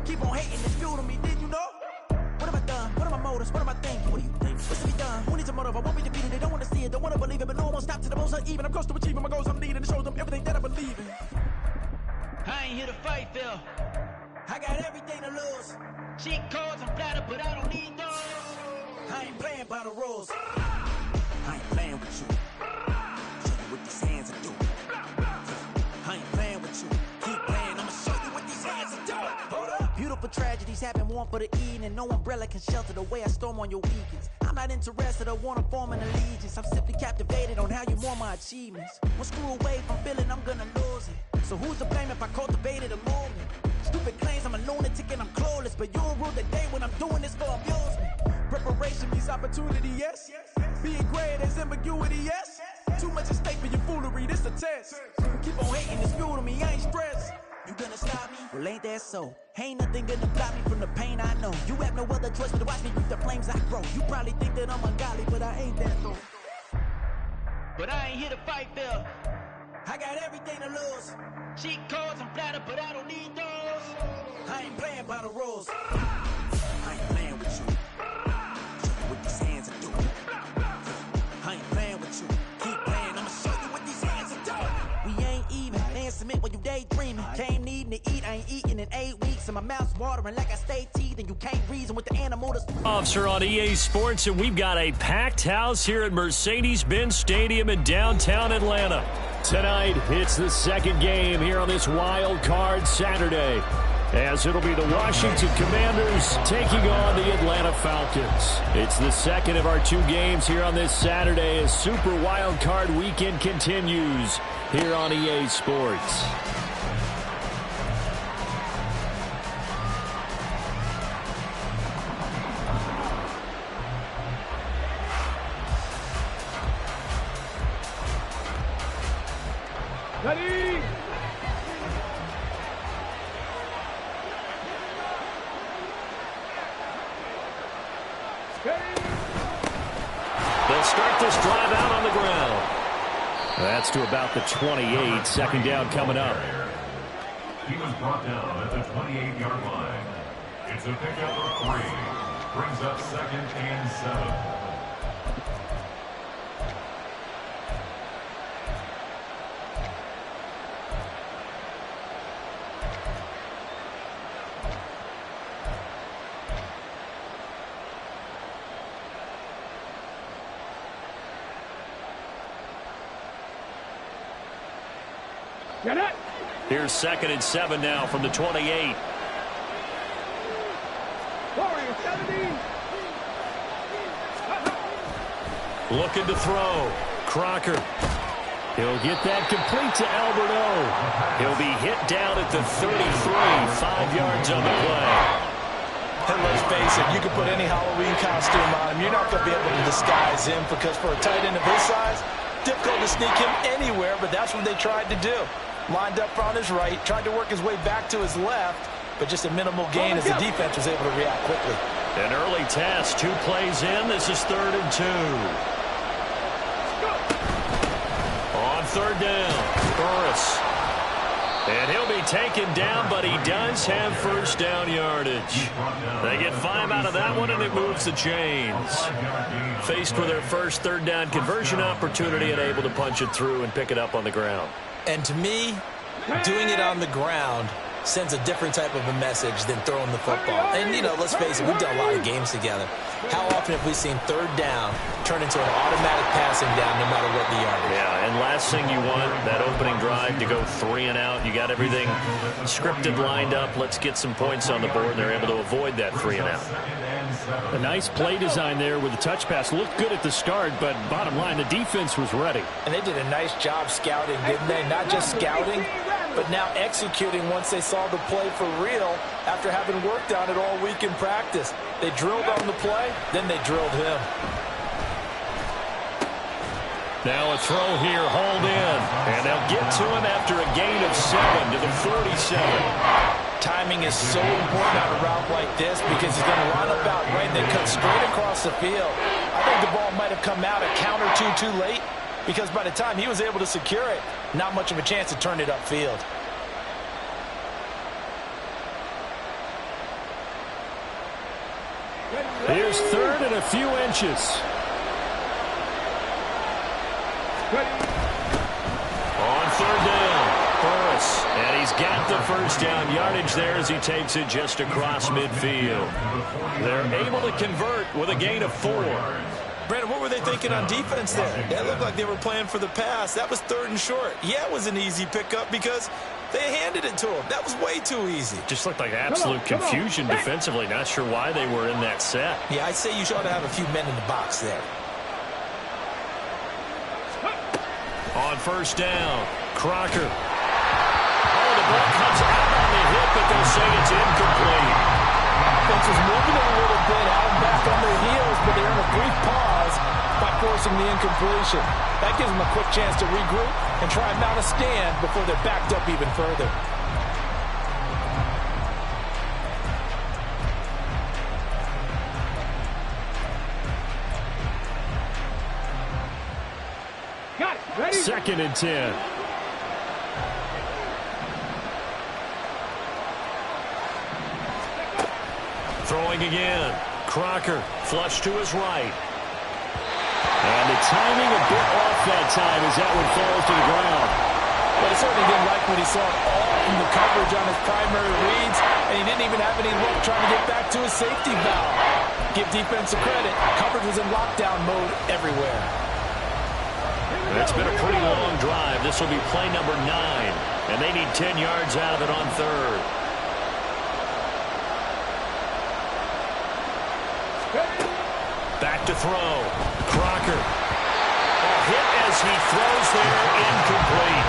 Keep on hating, it's fuel to me, did you know? What have I done? What are my motives? What am I thinking? What do you think? What's to be done? Who needs a motive? I won't be defeated. They don't want to see it, don't want to believe it, but no one won't stop to the most uneven. I'm close to achieving my goals I'm needing to show them everything that I believe in. I ain't here to fight, Phil. I got everything to lose. Cheat codes, I'm flattered, but I don't need those. I ain't playing by the rules. I ain't playing with you. Show you what these hands are doing. I ain't playing with you. Keep playing, I'ma show you what these hands are doing. Hold up. Beautiful tragedies happen, one for the evening. No umbrella can shelter the way I storm on your weekends. I'm not interested, I wanna form an allegiance. I'm simply captivated on how you mourn my achievements. One screw away from feeling I'm gonna lose it. So who's to blame if I cultivated a movement? Stupid claims I'm a lunatic and I'm clueless, but you'll rule the day when I'm doing this for amusement. Preparation means opportunity, yes. Being great is ambiguity, yes. Too much at stake for your foolery, this a test. Keep on hating, it's fuel to me, I ain't stressed. You gonna stop me? Well, ain't that so? Ain't nothing gonna block me from the pain I know. You have no other choice but to watch me reap the flames I grow. You probably think that I'm ungodly, but I ain't that though. But I ain't here to fight, Phil. I got everything to lose. Cheat codes, I'm flattered, but I don't need those. I ain't playing by the rules. I ain't playing with you. Show you what these hands are doing. I ain't playing with you. Keep playing, I'ma show you what these hands are doing. We ain't even. Man, submit when you daydreaming. Came needing to eat, I ain't eating in 8 weeks. And my mouth's watering like I stay teeth. And you can't reason with the animal that's... Officer on EA Sports, and we've got a packed house here at Mercedes-Benz Stadium in downtown Atlanta. Tonight, it's the second game here on this wild card Saturday, as it'll be the Washington Commanders taking on the Atlanta Falcons. It's the second of our 2 games here on this Saturday as Super Wild Card Weekend continues here on EA Sports. Ready? They'll start this drive out on the ground. That's to about the 28. Second down coming up. He was brought down at the 28-yard line. It's a pickup of 3. Brings up 2nd and 7. Get it! Here's 2nd and 7 now from the 28. Warrior 70. Looking to throw. Crocker. He'll get that complete to Alberto. He'll be hit down at the 33. 5 yards on the play. And let's face it, you can put any Halloween costume on him. You're not going to be able to disguise him because for a tight end of his size, difficult to sneak him anywhere, but that's what they tried to do. Lined up on his right, tried to work his way back to his left, but just a minimal gain as the defense was able to react quickly. An early test, 2 plays in. This is 3rd and 2. On 3rd down, Burris. And he'll be taken down, but he does have first down yardage. They get 5 out of that one, and it moves the chains. Faced with their first 3rd down conversion opportunity and able to punch it through and pick it up on the ground. And to me, doing it on the ground sends a different type of a message than throwing the football. And, you know, let's face it, we've done a lot of games together. How often have we seen 3rd down turn into an automatic passing down no matter what the yardage? Yeah, and last thing you want, that opening drive to go 3 and out. You got everything scripted, lined up. Let's get some points on the board, and they're able to avoid that 3 and out. A nice play design there with the touch pass. Looked good at the start, but bottom line, the defense was ready. And they did a nice job scouting, didn't they? Not just scouting, but now executing once they saw the play for real after having worked on it all week in practice. They drilled on the play, then they drilled him. Now a throw here, hauled in. And they'll get to him after a gain of 7 to the 47. Timing is so important on a route like this because he's going to line up out right and then cut straight across the field. I think the ball might have come out a count or two too late because by the time he was able to secure it, not much of a chance to turn it upfield. Here's third and a few inches. On third down, Burris. And he's got the first down yardage there as he takes it just across midfield. They're able to convert with a gain of 4. Brandon, what were they thinking on defense there? That looked like they were playing for the pass. That was 3rd and short. Yeah, it was an easy pickup because they handed it to him. That was way too easy. Just looked like absolute confusion defensively. Not sure why they were in that set. Yeah, I'd say you should have a few men in the box there. On first down, Crocker. Oh, the ball comes out on the hit, but they'll say it's incomplete. Offense was moving a little bit out back on their heels, but they're in a brief pause by forcing the incompletion. That gives them a quick chance to regroup and try and mount a stand before they're backed up even further. Got it. Ready? 2nd and 10. Throwing again. Crocker, flush to his right. And the timing a bit off that time as that one falls to the ground. Well, he certainly didn't like what he saw all from the coverage on his primary reads, and he didn't even have any look trying to get back to his safety valve. Give defense a credit. Coverage was in lockdown mode everywhere. It's been a pretty long drive. This will be play number 9, and they need 10 yards out of it on third. Back to throw. Crocker. A hit as he throws there, incomplete.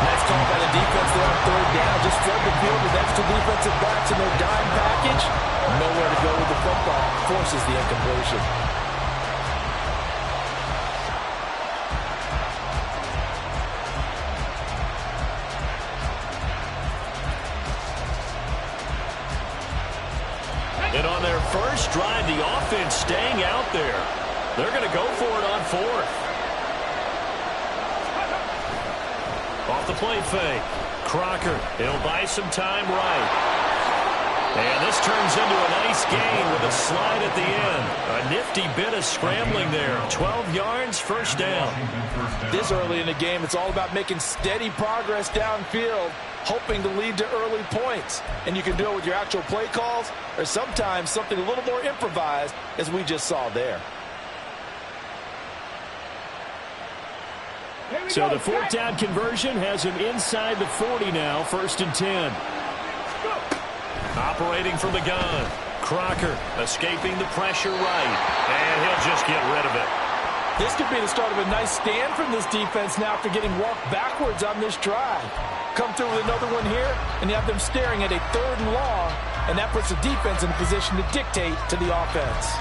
Nice call by the defense there on third down. Just flood the field with extra defensive backs in their dime package. Nowhere to go with the football. Forces the incompletion. And on their first drive, the offense staying out there. They're going to go for it on 4th. Off the play fake. Crocker, he'll buy some time right. And this turns into a nice gain with a slide at the end. A nifty bit of scrambling there. 12 yards, first down. This early in the game, it's all about making steady progress downfield, hoping to lead to early points. And you can do it with your actual play calls or sometimes something a little more improvised, as we just saw there. So the 4th down conversion has him inside the 40 now, 1st and 10. Operating from the gun. Crocker escaping the pressure right. And he'll just get rid of it. This could be the start of a nice stand from this defense now after getting walked backwards on this drive. Come through with another one here, and you have them staring at a 3rd and long, and that puts the defense in a position to dictate to the offense.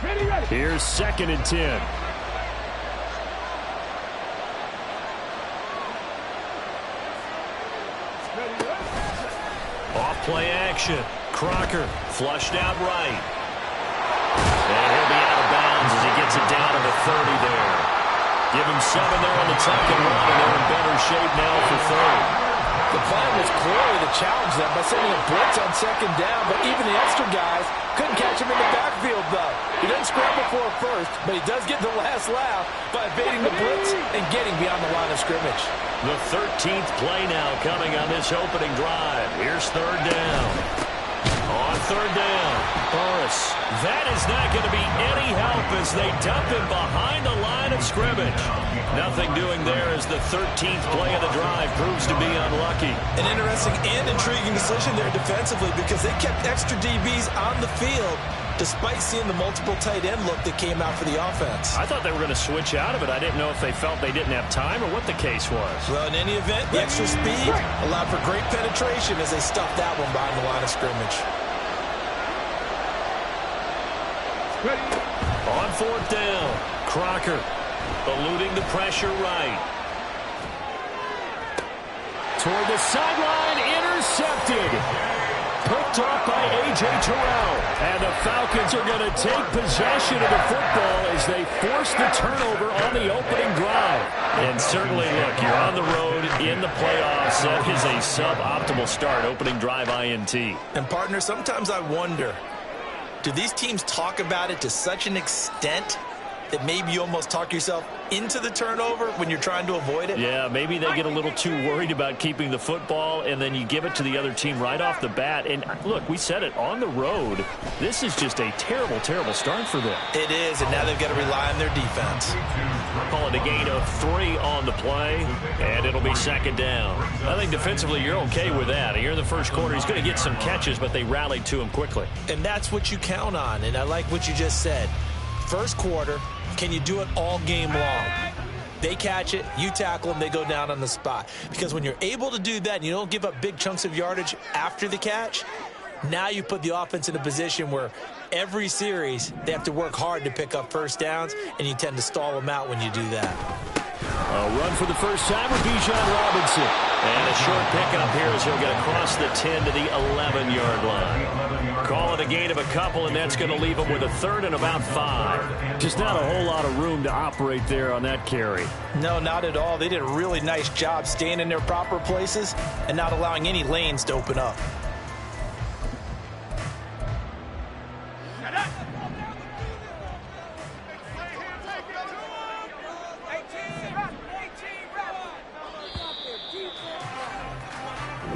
Ready. Here's 2nd and 10. Off play action. Crocker flushed out right. And he'll be out of bounds as he gets it down to the 30 there. Give him 7 there on the tuck and run, and they're in better shape now for 3rd. The plan was clearly to challenge them by sending a blitz on 2nd down, but even the extra guys couldn't catch him in the backfield, though. He doesn't scramble for it first, but he does get the last laugh by evading the blitz and getting beyond the line of scrimmage. The 13th play now coming on this opening drive. Here's 3rd down. On 3rd down, Burris. That is not going to be any help as they dump him behind the line of scrimmage. Nothing doing there as the 13th play of the drive proves to be unlucky. An interesting and intriguing decision there defensively because they kept extra DBs on the field despite seeing the multiple tight end look that came out for the offense. I thought they were going to switch out of it. I didn't know if they felt they didn't have time or what the case was. Well, in any event, the extra speed allowed for great penetration as they stuffed that one behind the line of scrimmage. On 4th down, Crocker eluding the pressure right. Toward the sideline, intercepted. Picked off by A.J. Terrell. And the Falcons are going to take possession of the football as they force the turnover on the opening drive. And certainly, look, you're on the road in the playoffs. That is a suboptimal start, opening drive INT. And, partner, sometimes I wonder, do these teams talk about it to such an extent that maybe you almost talk yourself into the turnover when you're trying to avoid it? Yeah, maybe they get a little too worried about keeping the football, and then you give it to the other team right off the bat. And, look, we said it, on the road, this is just a terrible, terrible start for them. It is, and now they've got to rely on their defense. Call it a gain of 3 on the play, and it'll be second down. I think defensively you're okay with that. Here in the first quarter, he's going to get some catches, but they rallied to him quickly. And that's what you count on, and I like what you just said. First quarter, can you do it all game long? They catch it, you tackle them, they go down on the spot. Because when you're able to do that and you don't give up big chunks of yardage after the catch, now you put the offense in a position where every series they have to work hard to pick up first downs, and you tend to stall them out when you do that. A run for the first time with Bijan Robinson. And a short pickup here as he'll get across the 10 to the 11-yard line. Call it a gain of a couple, and that's going to leave him with a third and about 5. Just not a whole lot of room to operate there on that carry. No, not at all. They did a really nice job staying in their proper places and not allowing any lanes to open up.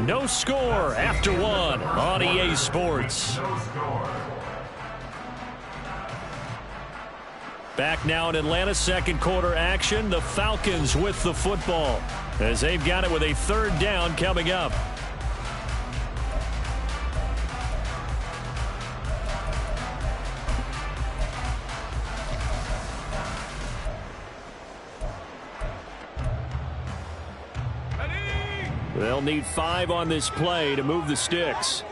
No score after 1 on EA Sports. Back now in Atlanta, second quarter action. The Falcons with the football as they've got it with a third down coming up. They'll need 5 on this play to move the sticks.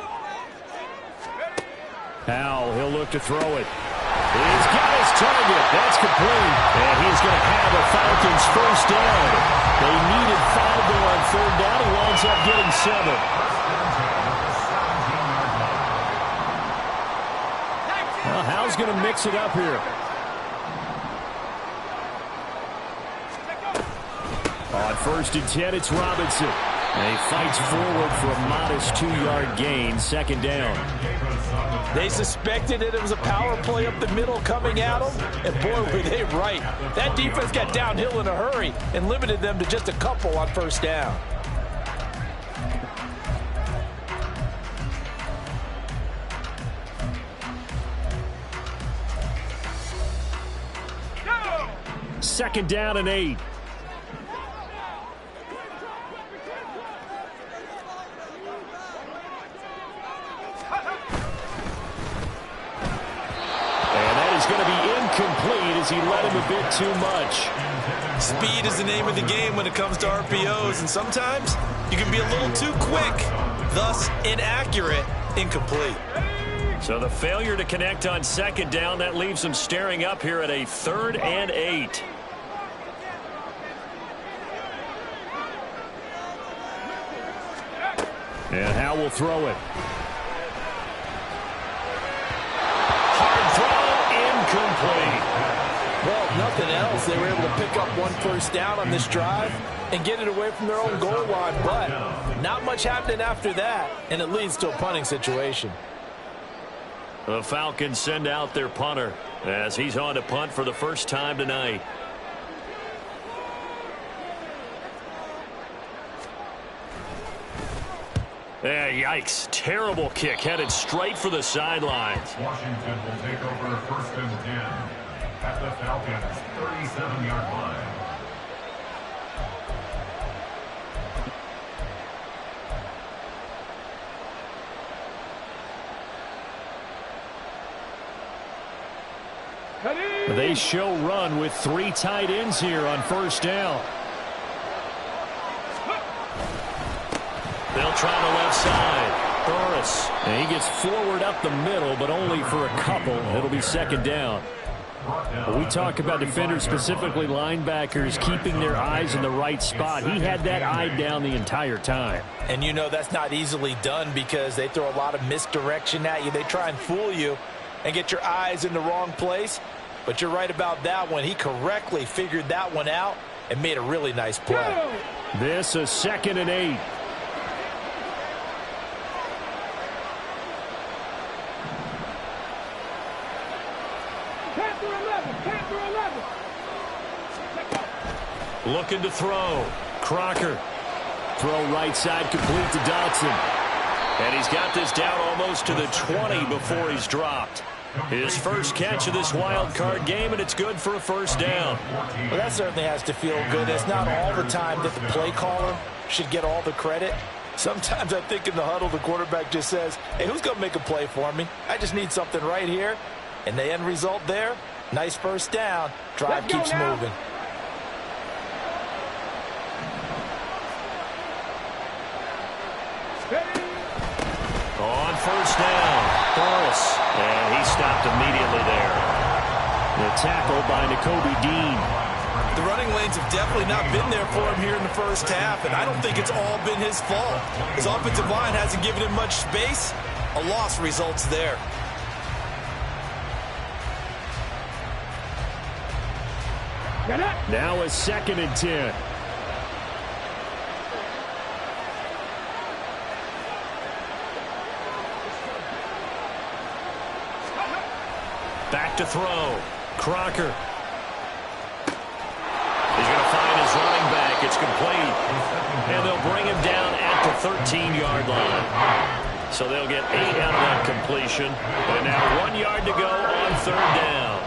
Howell, he'll look to throw it. He's got his target. That's complete. And he's going to have the Falcons first down. They needed 5 there on third down. He winds up getting 7. Well, Howell's going to mix it up here. On first and 10, it's Robinson. And he fights forward for a modest 2-yard gain, second down. They suspected it was a power play up the middle coming at them, and boy, were they right. That defense got downhill in a hurry and limited them to just a couple on first down. Second down and 8. Complete as he led him a bit too much. Speed is the name of the game when it comes to RPOs, and sometimes you can be a little too quick, thus inaccurate, incomplete. So the failure to connect on second down, that leaves him staring up here at a third and 8. And Howell will throw it. Complete. Well, nothing else. They were able to pick up 1 first down on this drive and get it away from their own goal line, but not much happening after that, and it leads to a punting situation. The Falcons send out their punter as he's on to punt for the first time tonight. Yikes. Terrible kick headed straight for the sidelines. Washington will take over first and 10 at the Falcons' 37-yard line. They show run with 3 tight ends here on first down. They'll try the left side. Burris. And he gets forward up the middle, but only for a couple. It'll be second down. We talk about defenders, specifically linebackers, keeping their eyes in the right spot. He had that eye down the entire time. And you know that's not easily done because they throw a lot of misdirection at you. They try and fool you and get your eyes in the wrong place. But you're right about that one. He correctly figured that one out and made a really nice play. This is 2nd and 8. Looking to throw. Crocker. Throw right side, complete to Dotson. And he's got this down almost to the 20 before he's dropped. His first catch of this wild card game, and it's good for a first down. Well, that certainly has to feel good. It's not all the time that the play caller should get all the credit. Sometimes I think in the huddle, the quarterback just says, hey, who's going to make a play for me? I just need something right here. And the end result there, nice first down. Drive keeps moving. On first down, Burris. And he stopped immediately there. The tackle by Nakobe Dean. The running lanes have definitely not been there for him here in the first half, and I don't think it's all been his fault. His offensive line hasn't given him much space. A loss results there. Now a 2nd and 10. Back to throw. Crocker. He's going to find his running back. It's complete. And they'll bring him down at the 13-yard line. So they'll get 8 out of that completion. And now 1 yard to go on 3rd down.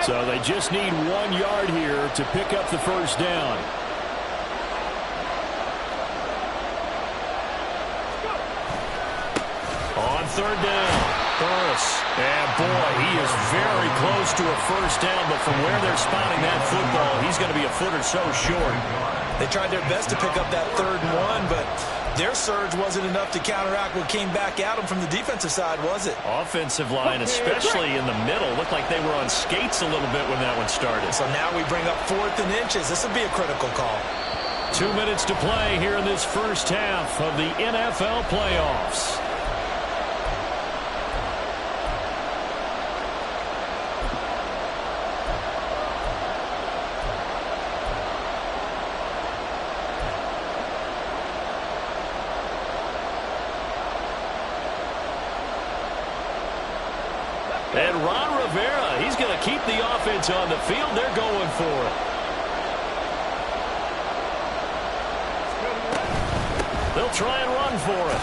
So they just need 1 yard here to pick up the first down. On 3rd down, Burris. And boy, he is very close to a first down, but from where they're spotting that football, he's going to be a foot or so short. They tried their best to pick up that 3rd and 1, but their surge wasn't enough to counteract what came back at them from the defensive side, was it? Offensive line, especially in the middle, looked like they were on skates a little bit when that one started. So now we bring up 4th and inches. This will be a critical call. 2 minutes to play here in this first half of the NFL playoffs. And Ron Rivera, he's going to keep the offense on the field. They're going for it. They'll try and run for it.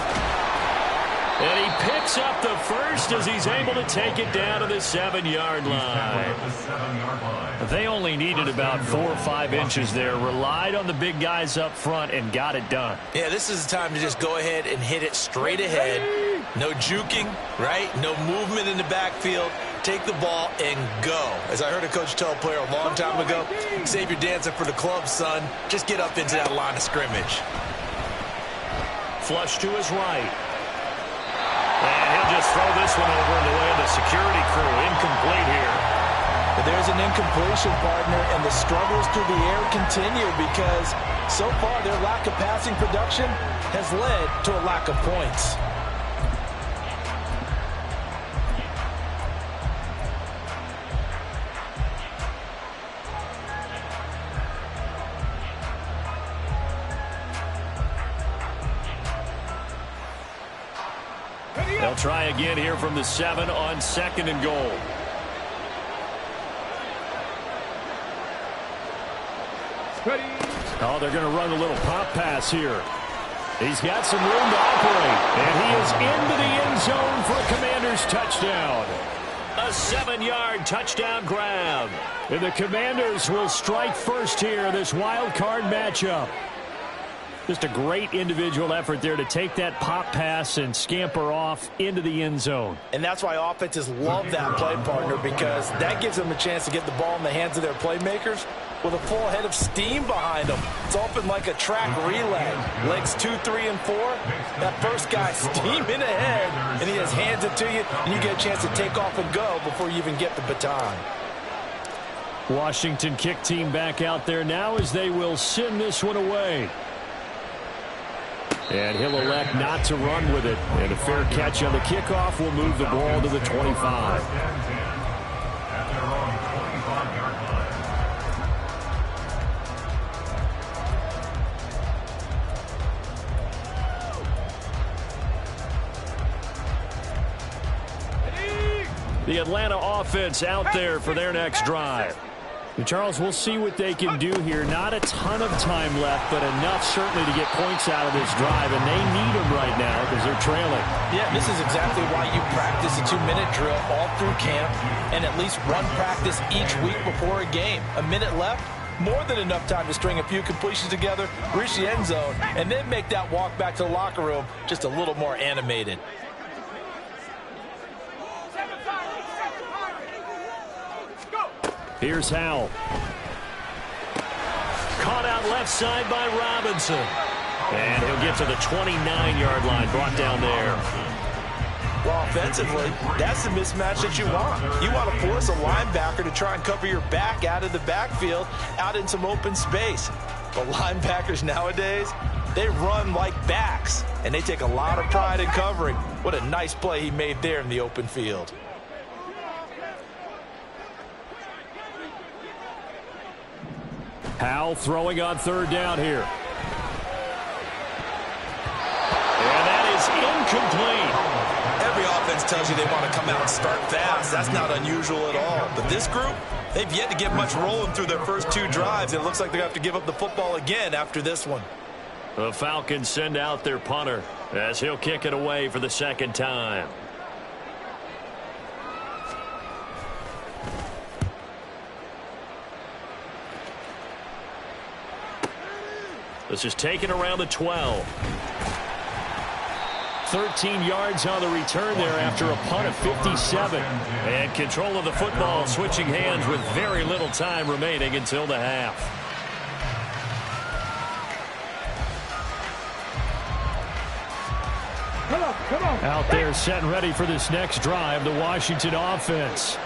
And he picks up the first as he's able to take it down to the 7-yard line. They only needed about 4 or 5 inches there. Relied on the big guys up front and got it done. Yeah, this is the time to just go ahead and hit it straight ahead. No juking, right? No movement in the backfield. Take the ball and go. As I heard a coach tell a player a long time ago, save your dancing for the club, son. Just get up into that line of scrimmage. Flush to his right. And he'll just throw this one over in the way of the security crew. Incomplete here. But there's an incompletion, partner, and the struggles through the air continue because so far their lack of passing production has led to a lack of points. They'll try again here from the 7 on 2nd and goal. Oh, they're going to run a little pop pass here. He's got some room to operate. And he is into the end zone for a Commanders touchdown. A 7-yard touchdown grab. And the Commanders will strike first here in this wild card matchup. Just a great individual effort there to take that pop pass and scamper off into the end zone. And that's why offenses love that play, partner, because that gives them a chance to get the ball in the hands of their playmakers with a full head of steam behind them. It's often like a track relay. Legs 2, 3, and 4. That first guy steaming ahead, and he just hands it to you, and you get a chance to take off and go before you even get the baton. Washington kick team back out there now as they will send this one away. And he'll elect not to run with it. And a fair catch on the kickoff will move the ball to the 25. At their own 25-yard line. The Atlanta offense out there for their next drive. And Charles, we'll see what they can do here. Not a ton of time left, but enough certainly to get points out of this drive, and they need them right now because they're trailing. Yeah, this is exactly why you practice a 2-minute drill all through camp and at least one practice each week before a game. A minute left, more than enough time to string a few completions together, reach the end zone, and then make that walk back to the locker room just a little more animated. Here's Howell. Caught out left side by Robinson. And he'll get to the 29-yard line, brought down there. Well, offensively, that's the mismatch that you want. You want to force a linebacker to try and cover your back out of the backfield, out in some open space. But linebackers nowadays, they run like backs, and they take a lot of pride in covering. What a nice play he made there in the open field. Howell throwing on third down here. And that is incomplete. Every offense tells you they want to come out and start fast. That's not unusual at all. But this group, they've yet to get much rolling through their first two drives. It looks like they're going to have to give up the football again after this one. The Falcons send out their punter as he'll kick it away for the second time. This is taken around the 12. 13 yards on the return there after a punt of 57. And control of the football switching hands with very little time remaining until the half. Come on. Out there set and ready for this next drive, the Washington offense.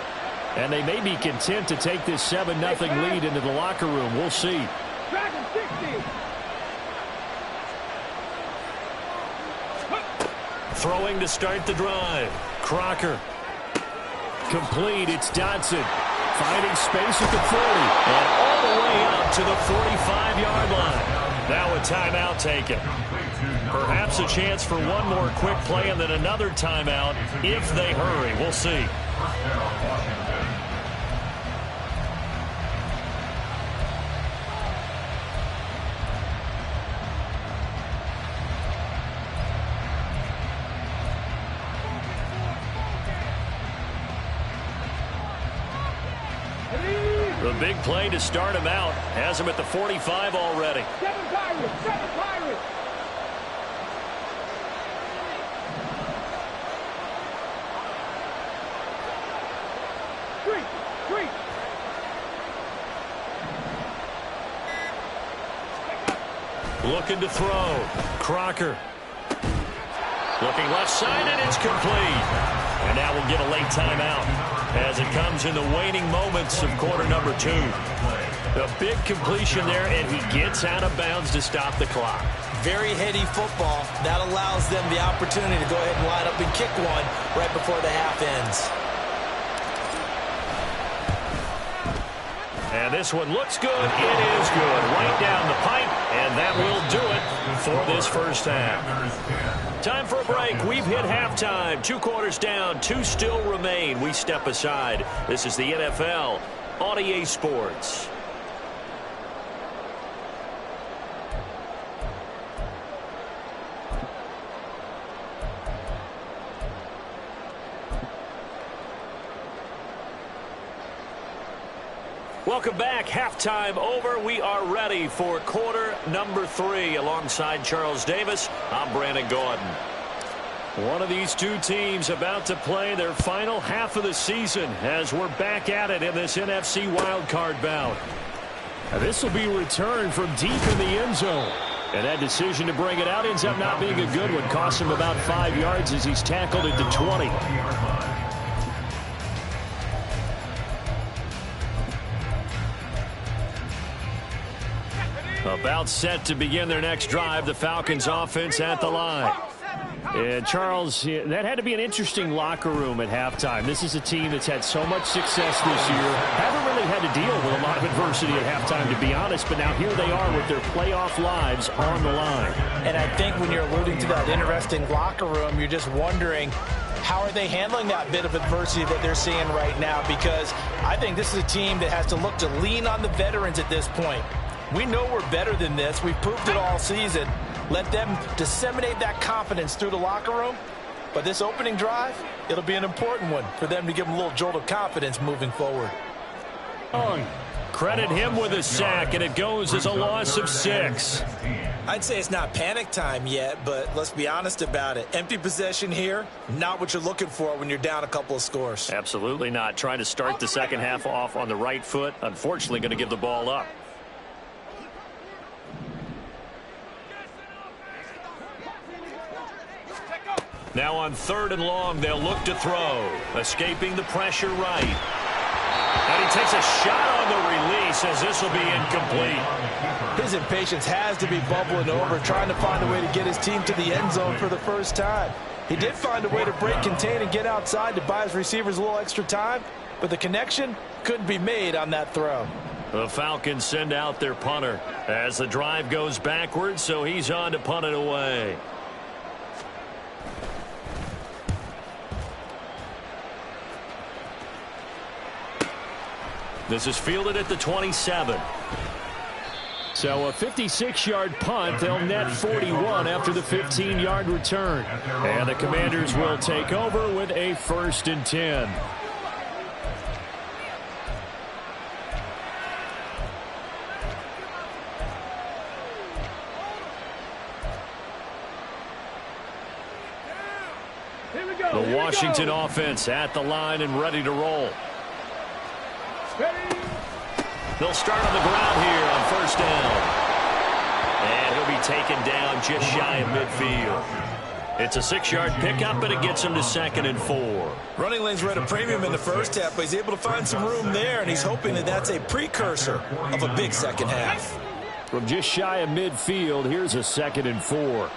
And they may be content to take this 7-0 lead into the locker room. We'll see. Dragon 60. Throwing to start the drive. Crocker. Complete. It's Dodson. Finding space at the 40. And all the way up to the 45-yard line. Now a timeout taken. Perhaps a chance for one more quick play and then another timeout if they hurry. We'll see. The big play to start him out has him at the 45 already. 7 Pirates. 7 Pirates. Three. Looking to throw. Crocker. Looking left side, and it's complete. And now we'll get a late timeout as it comes in the waning moments of quarter number 2. A big completion there, and he gets out of bounds to stop the clock. Very heady football. That allows them the opportunity to go ahead and line up and kick one right before the half ends. And this one looks good. It is good. Right down the pipe, and that will do it for this first half. Time for a break. We've hit halftime. 2 quarters down. 2 still remain. We step aside. This is the NFL on EA Sports. Welcome back. Halftime over. We are ready for quarter number 3. Alongside Charles Davis, I'm Brandon Gordon. One of these two teams about to play their final half of the season as we're back at it in this NFC wildcard bout. Now, this will be returned from deep in the end zone. And that decision to bring it out ends up not being a good one. Costs him about 5 yards as he's tackled at the 20. About set to begin their next drive, the Falcons offense at the line. And Charles, that had to be an interesting locker room at halftime. This is a team that's had so much success this year. Haven't really had to deal with a lot of adversity at halftime, to be honest. But now here they are with their playoff lives on the line. And I think when you're alluding to that interesting locker room, you're just wondering, how are they handling that bit of adversity that they're seeing right now? Because I think this is a team that has to look to lean on the veterans at this point. We know we're better than this. We've proved it all season. Let them disseminate that confidence through the locker room. But this opening drive, it'll be an important one for them to give them a little jolt of confidence moving forward. Credit him with a sack, and it goes as a loss of 6. I'd say it's not panic time yet, but let's be honest about it. Empty possession here, not what you're looking for when you're down a couple of scores. Absolutely not. Trying to start the second half off on the right foot. Unfortunately, going to give the ball up. Now on 3rd and long, they'll look to throw. Escaping the pressure right. And he takes a shot on the release as this will be incomplete. His impatience has to be bubbling over, trying to find a way to get his team to the end zone for the first time. He did find a way to break, contain, and get outside to buy his receivers a little extra time, but the connection couldn't be made on that throw. The Falcons send out their punter as the drive goes backwards, so he's on to punt it away. This is fielded at the 27. So a 56-yard punt. They'll net 41 after the 15-yard return. And the Commanders will take over with a 1st and 10. The Washington offense at the line and ready to roll. They'll start on the ground here on 1st down. And he'll be taken down just shy of midfield. It's a 6-yard pickup, but it gets him to 2nd and 4. Running lanes were at a premium in the first half, but he's able to find some room there, and he's hoping that that's a precursor of a big second half. From just shy of midfield, here's a 2nd and 4.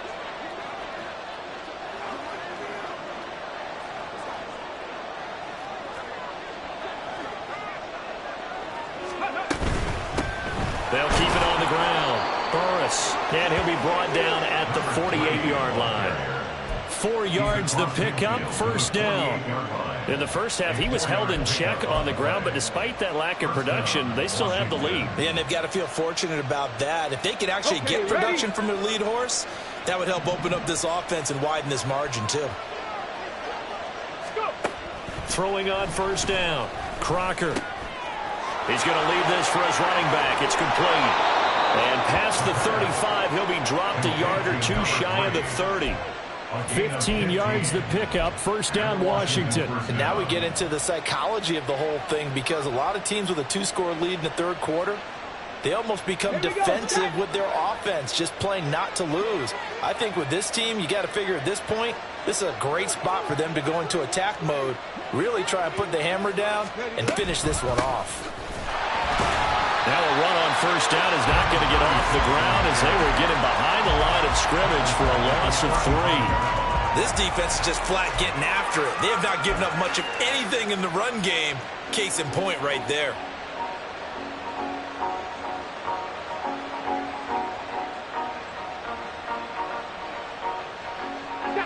They'll keep it on the ground. Burris, and he'll be brought down at the 48-yard line. 4 yards the pickup, 1st down. In the first half, he was held in check on the ground, but despite that lack of production, they still have the lead. Yeah, and they've got to feel fortunate about that. If they could actually get production from their lead horse, that would help open up this offense and widen this margin too. Throwing on 1st down. Crocker. He's going to leave this for his running back. It's complete. And past the 35, he'll be dropped a yard or 2 shy of the 30. 15 yards the pickup, 1st down Washington. And now we get into the psychology of the whole thing, because a lot of teams with a 2-score lead in the 3rd quarter, they almost become defensive with their offense, just playing not to lose. I think with this team, you got to figure at this point, this is a great spot for them to go into attack mode, really try and put the hammer down and finish this one off. Now a run on 1st down is not going to get off the ground as they were getting behind the line of scrimmage for a loss of 3. This defense is just flat getting after it. They have not given up much of anything in the run game. Case in point right there.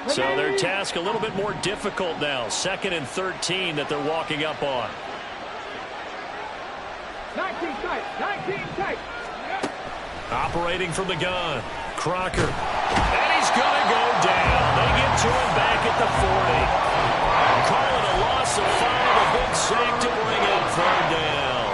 So their task a little bit more difficult now. 2nd and 13 that they're walking up on. 19 tight. Operating from the gun. Crocker. And he's going to go down. They get to him back at the 40. Call it a loss of 5. A big sack to bring up 3rd down.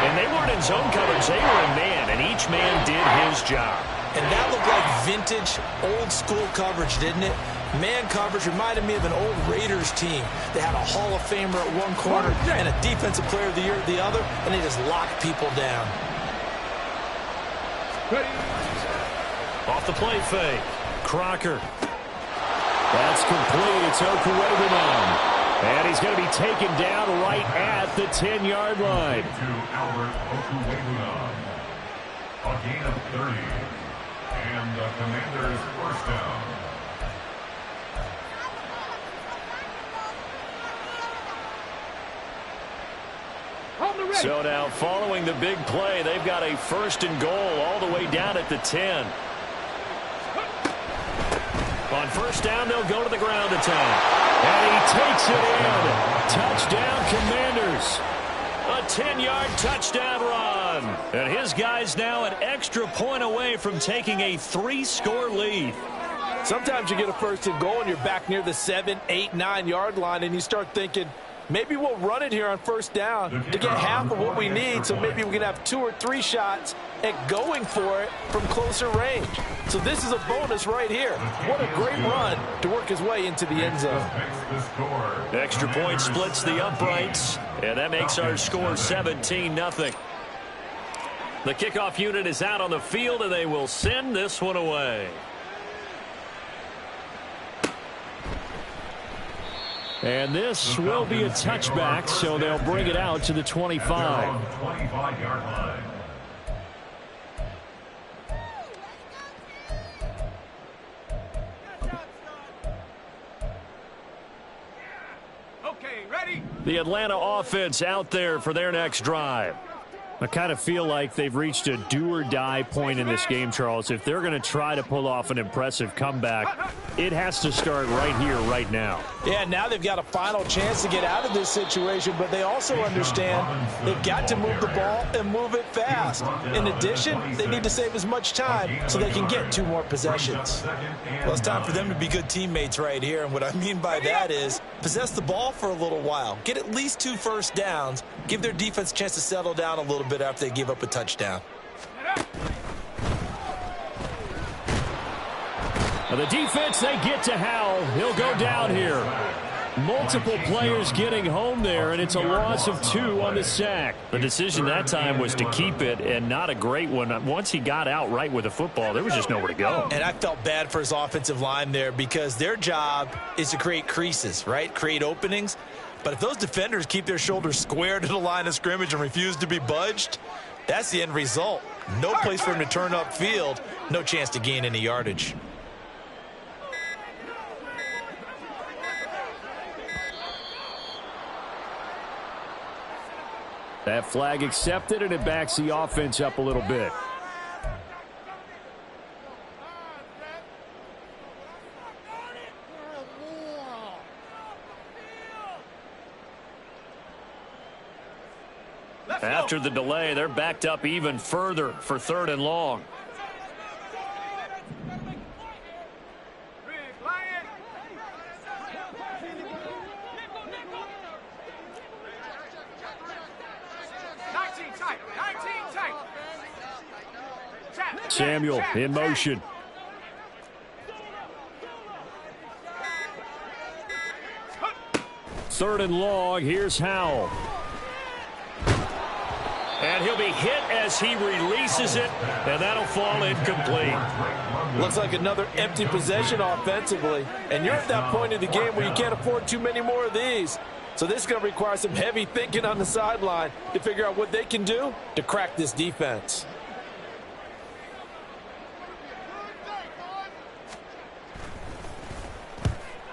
And they weren't in zone coverage. They were in man, and each man did his job. And that looked like vintage, old-school coverage, didn't it? Man coverage reminded me of an old Raiders team. They had a Hall of Famer at one corner and a Defensive Player of the Year at the other, and they just locked people down. Off the play fake. Crocker. That's complete. It's Okuwegumon. And he's going to be taken down right at the 10-yard line. A gain of 30. And the Commanders' first down. So now, following the big play, they've got a 1st and goal all the way down at the 10. On 1st down, they'll go to the ground attack. And he takes it in. Touchdown, Commanders. A 10-yard touchdown run. And his guys now an extra point away from taking a 3-score lead. Sometimes you get a 1st and goal and you're back near the 7, 8, 9-yard line, and you start thinking, maybe we'll run it here on 1st down to get half of what we need, so maybe we can have 2 or 3 shots at going for it from closer range. So this is a bonus right here. What a great run to work his way into the end zone. Extra point splits the uprights, and that makes our score 17-0. The kickoff unit is out on the field, and they will send this one away. And this will be a touchback, so they'll bring it out to the 25. 25-yard line. Okay, ready? The Atlanta offense out there for their next drive. I kind of feel like they've reached a do-or-die point in this game, Charles. If they're going to try to pull off an impressive comeback, it has to start right here, right now. Yeah, now they've got a final chance to get out of this situation, but they also understand they've got to move the ball and move it fast. In addition, they need to save as much time so they can get 2 more possessions. Well, it's time for them to be good teammates right here, and what I mean by that is possess the ball for a little while, get at least 2 first downs, give their defense a chance to settle down a little bit after they give up a touchdown. The defense, they get to Howell. He'll go down here. Multiple players getting home there, and it's a loss of 2 on the sack. The decision that time was to keep it, and not a great one. Once he got out right with the football, there was just nowhere to go. And I felt bad for his offensive line there because their job is to create creases, right? Create openings. But if those defenders keep their shoulders square to the line of scrimmage and refuse to be budged, that's the end result. No place for him to turn upfield, no chance to gain any yardage. That flag accepted, and it backs the offense up a little bit. After the delay, they're backed up even further for 3rd and long. Samuel in motion. Third and long. Here's Howell. And he'll be hit as he releases it, and that'll fall incomplete. Looks like another empty possession offensively. And you're at that point in the game where you can't afford too many more of these. So this is going to require some heavy thinking on the sideline to figure out what they can do to crack this defense.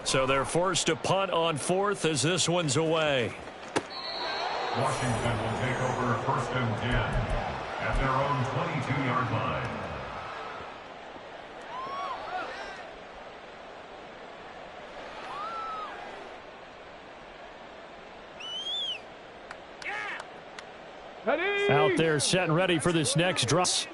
So they're forced to punt on 4th as this one's away. Washington will take over 1st and 10 at their own 22-yard line. Out there set and ready for this next drive.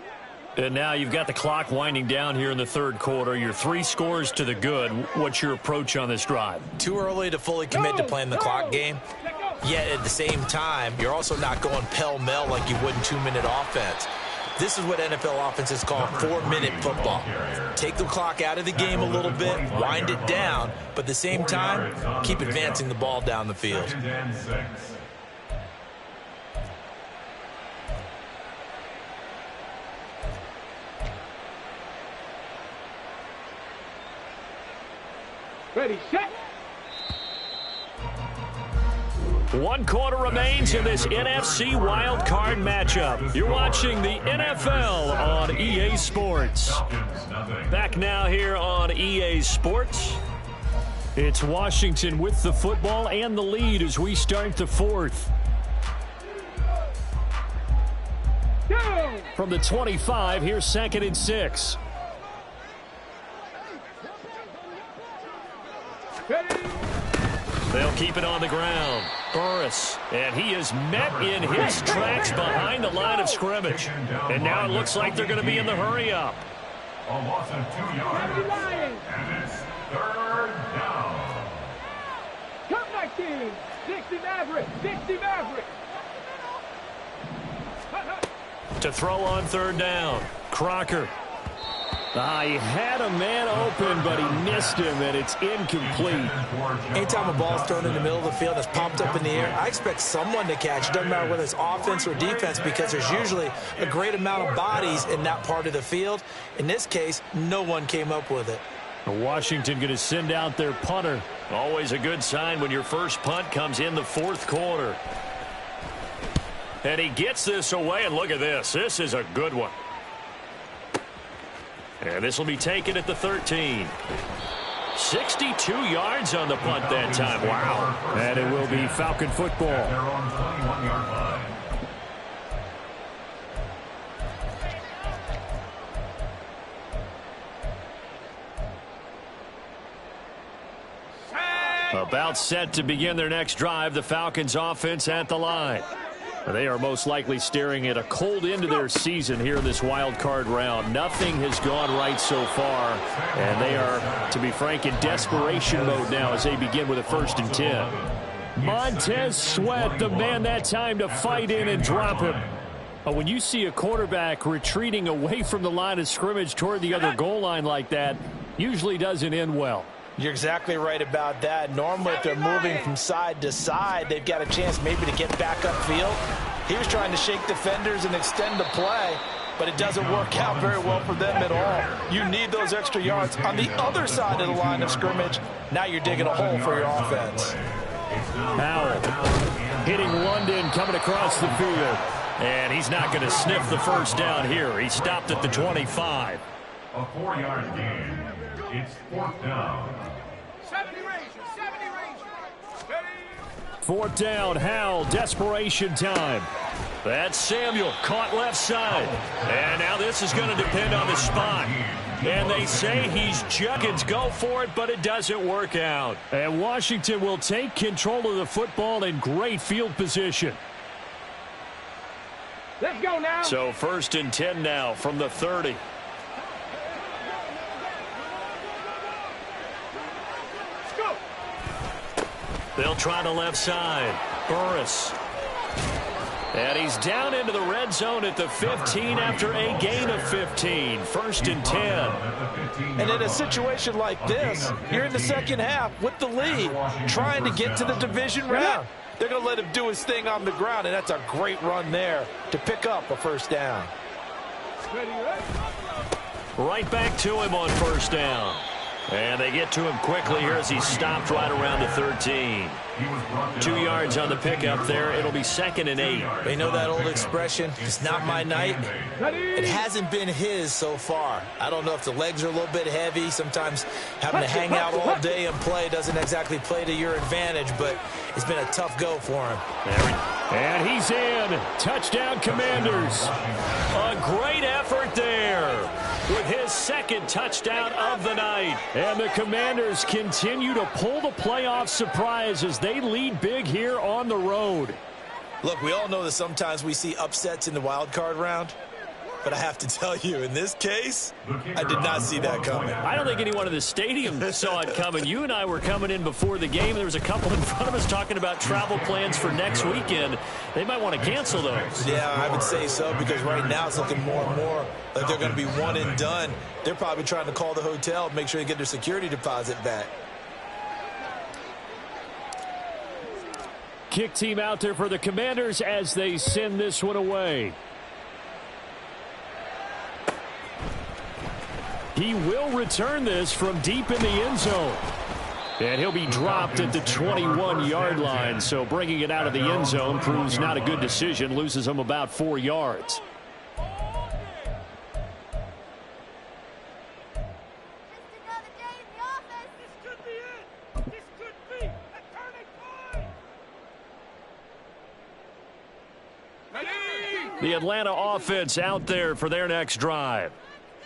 And now you've got the clock winding down here in the 3rd quarter. Your 3 scores to the good. What's your approach on this drive? Too early to fully commit to playing the clock game. Yet at the same time, you're also not going pell-mell like you would in 2-minute offense. This is what NFL offenses call 4-minute football. Take the clock out of the game a little bit, wind it down, but at the same time, keep advancing the ball down the field. 2nd and 6. Ready, set. 1 quarter remains in this NFC Wild Card matchup. You're watching the NFL on EA Sports. Back now here on EA Sports. It's Washington with the football and the lead as we start the 4th. From the 25, here's 2nd and 6. They'll keep it on the ground. Burris, and he is met in his tracks behind the line of scrimmage. And now it looks like they're going to be in the hurry-up. A loss of 2 yards, and it's 3rd down. Come back in. 60 Maverick. 60 Maverick. To throw on 3rd down. Crocker. He had a man open, but he missed him, and it's incomplete. Anytime a ball's thrown in the middle of the field that's popped up in the air, I expect someone to catch. It doesn't matter whether it's offense or defense, because there's usually a great amount of bodies in that part of the field. In this case, no one came up with it. Washington going to send out their punter. Always a good sign when your first punt comes in the 4th quarter. And he gets this away, and look at this. This is a good one. And this will be taken at the 13. 62 yards on the punt that time. Wow. And it will be Falcon football. They're on 21-yard line. About set to begin their next drive, the Falcons offense at the line. They are most likely staring at a cold end to their season here in this wild card round. Nothing has gone right so far, and they are, to be frank, in desperation mode now as they begin with a 1st and 10. Montez Sweat, the man that time to fight in and drop him. But when you see a quarterback retreating away from the line of scrimmage toward the other goal line like that, usually doesn't end well. You're exactly right about that. Normally, if they're moving from side to side, they've got a chance maybe to get back upfield. He was trying to shake defenders and extend the play, but it doesn't work out very well for them at all. You need those extra yards on the other side of the line of scrimmage. Now you're digging a hole for your offense. Howell hitting London coming across the field. And he's not going to sniff the 1st down here. He stopped at the 25. A 4-yard gain. It's 4th down. 70 Rangers. 70 Rangers. 4th down, Howell, desperation time. That's Samuel, caught left side. And now this is going to depend on the spot. And they say he's juggins. Go for it, but it doesn't work out. And Washington will take control of the football in great field position. Let's go now. So 1st and 10 now from the 30. They'll try the left side. Burris. And he's down into the red zone at the 15 after a gain of 15. 1st and 10. And in a situation like this, you're in the 2nd half with the lead, trying to get to the division round. They're going to let him do his thing on the ground, and that's a great run there to pick up a 1st down. Right back to him on 1st down. And they get to him quickly here as he's stopped right around the 13. 2 yards on the pickup there. It'll be 2nd and 8. You know that old expression, it's not my night? It hasn't been his so far. I don't know if the legs are a little bit heavy. Sometimes having to hang out all day and play doesn't exactly play to your advantage, but it's been a tough go for him. And he's in. Touchdown, Commanders. A great effort there with his 2nd touchdown of the night. And the Commanders continue to pull the playoff surprise as they lead big here on the road. Look, we all know that sometimes we see upsets in the wild card round. But I have to tell you, in this case, I did not see that coming. I don't think anyone in the stadium saw it coming. You and I were coming in before the game. There was a couple in front of us talking about travel plans for next weekend. They might want to cancel those. Yeah, I would say so, because right now it's looking more and more like they're going to be one and done. They're probably trying to call the hotel and make sure they get their security deposit back. Kick team out there for the Commanders as they send this one away. He will return this from deep in the end zone. And he'll be dropped at the 21-yard line, so bringing it out of the end zone proves not a good decision, loses him about 4 yards. The Atlanta offense out there for their next drive.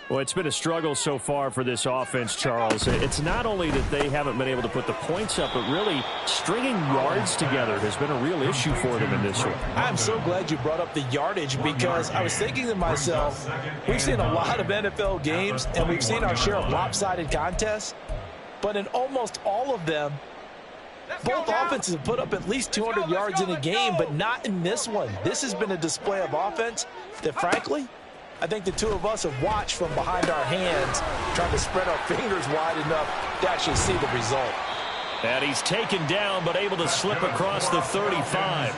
Well, it's been a struggle so far for this offense, Charles. It's not only that they haven't been able to put the points up, but really stringing yards together has been a real issue for them in this one. I'm so glad you brought up the yardage because I was thinking to myself, we've seen a lot of NFL games and we've seen our share of lopsided contests, but in almost all of them, both offenses have put up at least 200 yards in a game, but not in this one. This has been a display of offense that, frankly, I think the two of us have watched from behind our hands, trying to spread our fingers wide enough to actually see the result. And he's taken down, but able to slip across the 35.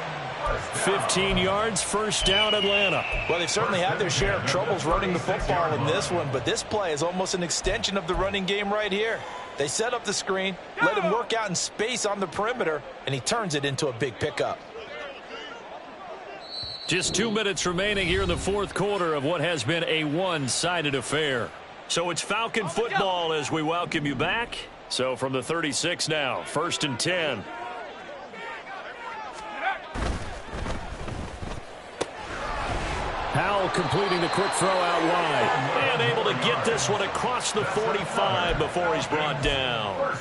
15 yards, first down, Atlanta. Well, they've certainly had their share of troubles running the football in this one, but this play is almost an extension of the running game right here. They set up the screen, let him work out in space on the perimeter, and he turns it into a big pickup. Just 2 minutes remaining here in the fourth quarter of what has been a one-sided affair. So it's Falcon football as we welcome you back. So from the 36 now, 1st and 10. Howell completing the quick throw out wide. And able to get this one across the 45 before he's brought down.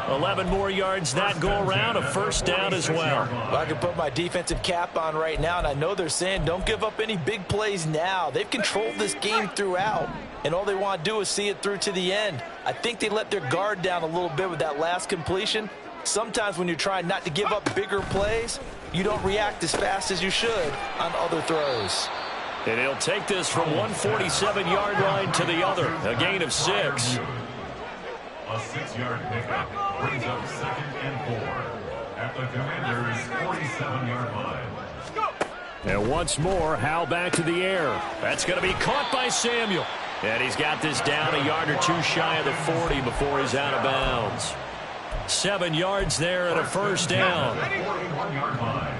11 more yards that go around, a first down as well. Well, I can put my defensive cap on right now, and I know they're saying don't give up any big plays now. They've controlled this game throughout, and all they want to do is see it through to the end. I think they let their guard down a little bit with that last completion. Sometimes when you're trying not to give up bigger plays, you don't react as fast as you should on other throws. And he'll take this from 147-yard line to the other. A gain of 6. A 6-yard pickup brings up 2nd and 4 at the Commander's 47-yard line. And once more, Howell back to the air. That's going to be caught by Samuel. And he's got this down a yard or two shy of the 40 before he's out of bounds. 7 yards there and a first down. 41-yard line.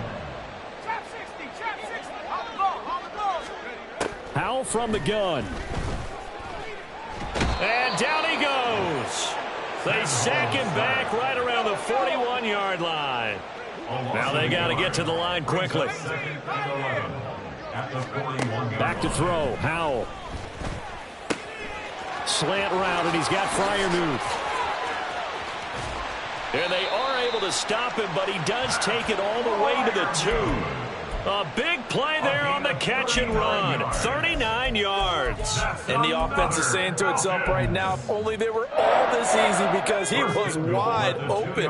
Howell from the gun. And down he goes. They sack him back right around the 41-yard line. Now they got to get to the line quickly. Back to throw. Howell. Slant route, and he's got Freiermuth. And they are able to stop him, but he does take it all the way to the 2. A big play there on the catch and run. 39 yards. And the offense is saying to itself right now, if only they were all this easy, because he was wide open.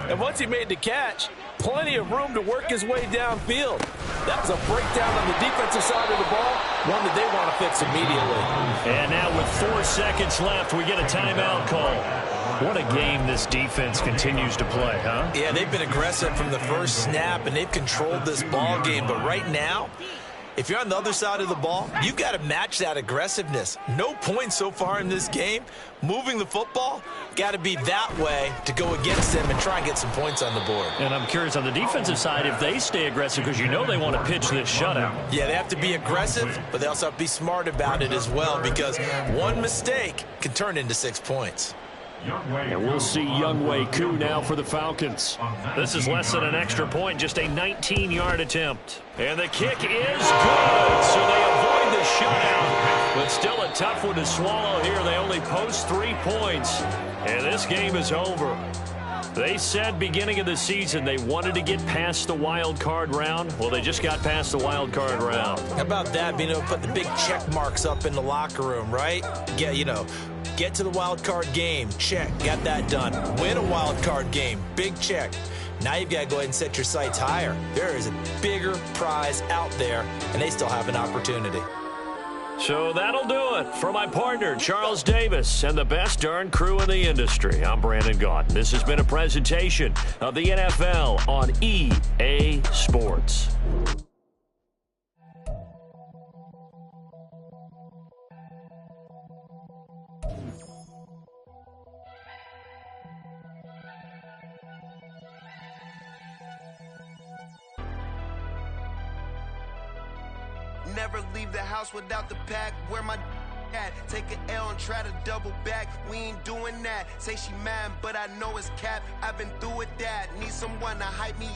And once he made the catch, plenty of room to work his way downfield. That was a breakdown on the defensive side of the ball, one that they want to fix immediately. And now with 4 seconds left, we get a timeout call. What a game this defense continues to play, huh? Yeah, they've been aggressive from the first snap, and they've controlled this ball game. But right now, if you're on the other side of the ball, you've got to match that aggressiveness. No points so far in this game. Moving the football, got to be that way to go against them and try and get some points on the board. And I'm curious on the defensive side if they stay aggressive, because you know they want to pitch this shutout. Yeah, they have to be aggressive, but they also have to be smart about it as well, because one mistake can turn into 6 points. And we'll see Younghoe Koo now for the Falcons. This is less than an extra point, just a 19-yard attempt. And the kick is good, so they avoid the shutout. But still a tough one to swallow here. They only post 3 points, and this game is over. They said beginning of the season they wanted to get past the wild card round. Well, they just got past the wild card round. How about that, being able to put the big check marks up in the locker room, right? Yeah, you know, get to the wild card game, check, got that done. Win a wild card game, big check. Now you've got to go ahead and set your sights higher. There is a bigger prize out there, and they still have an opportunity. So that'll do it for my partner, Charles Davis, and the best darn crew in the industry. I'm Brandon Gaudin. This has been a presentation of the NFL on EA Sports. Never leave the house without the pack. Where my at? Take an L and try to double back. We ain't doing that. Say she mad, but I know it's cap. I've been through with that. Need someone to hype me